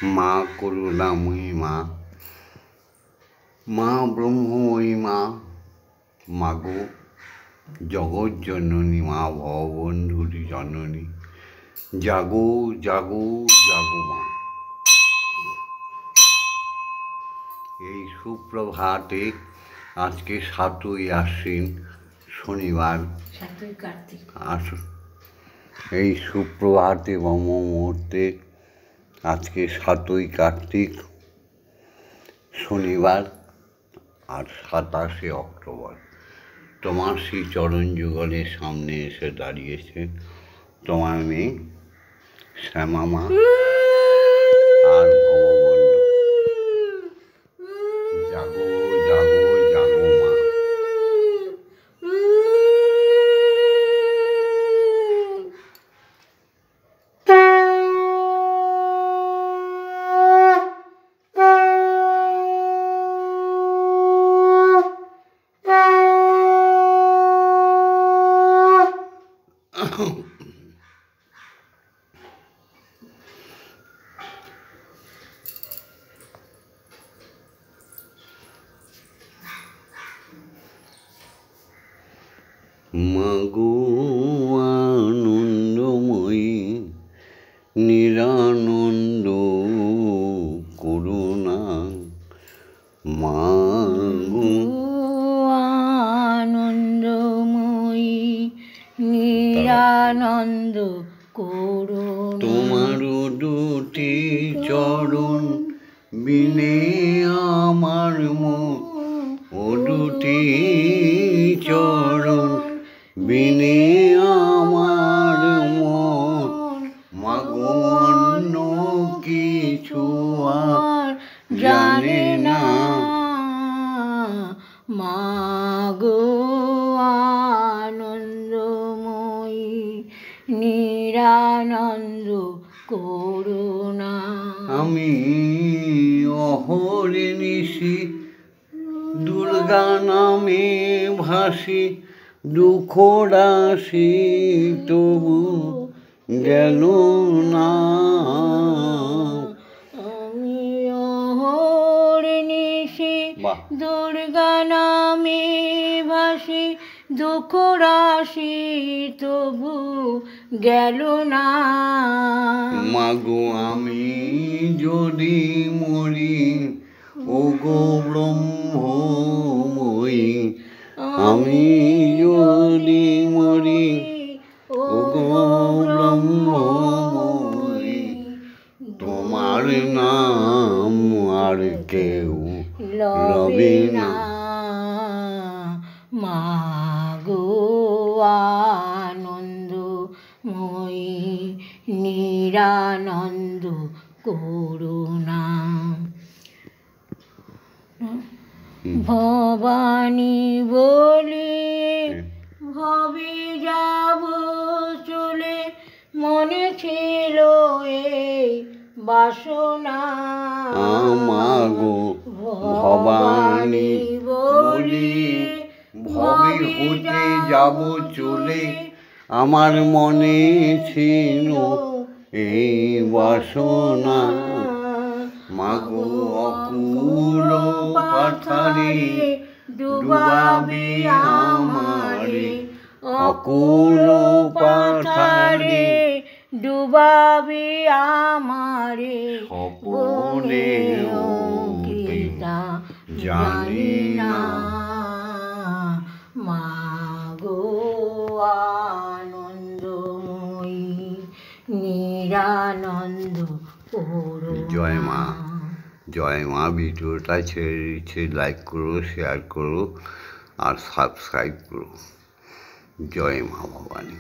মা করুণাময়ী মা, মা ব্রহ্মময়ী মা, মাগো জগৎজননী মা ভববন্ধুরি জননী, জাগো জাগো জাগো মা। এই সুপ্রভাতে আজকে ৭ই আশ্বিন শনিবার, এই সুপ্রভাতে ব্রহ্ম মুহূর্তে আজকে ৭ই কার্তিক শনিবার আর ২৭শে অক্টোবর। তোমার সেই চরণ যুগলের সামনে এসে দাঁড়িয়েছে তোমার মেয়ে শ্যামা মা আর ভববন্ধু। জাগো জাগো জাগো মা। মাগো আনন্দময়ী নিরানন্দ করুণা, মাগো আনন্দময়ী নিরানন্দ করুণা, তোমার দুটি চরণ বিনে আমার মন, ও দুটি চরণ বিনে আমার মন, মাগো অন্য কিছু আর জানে না। মাগো আনন্দময়ী নিরানন্দ করুণা, আমি অহর্নিশি দুর্গা নামে ভাসি, দুঃখ রাশি তবু গেল না। আমি অহর্নিশি দুর্গা নামে ভাসি, দুঃখ রাশি তবু গেল না। মাগো আমি যদি মরি, ও গো ব্রহ্মময়ী, আমি যদি মরি, ও গো ব্রহ্মময়ী, তোমার নাম আর কেউ লবে না। মাগো আনন্দময়ী নিরানন্দ করুণা, ভবানী বলি ভবে যাব চলে, মনে ছিল এই বাসনা। মাগো ভবানী বলি ভবে হতে যাব চলে, আমার মনে ছিল এই বাসনা। মাগো অকুল পাথারে ডুবাবে আমারে, অকুল পাথারে ডুবাবে আমারে, স্বপনে গীতা জানি না। মাগো আনন্দময়ী নিরানন্দ করুণা। জয় মা, জয় মা। ভিডিওটা ছেড়ে দিচ্ছে, লাইক করো, শেয়ার করো আর সাবস্ক্রাইব করো। জয় মা ভবানী।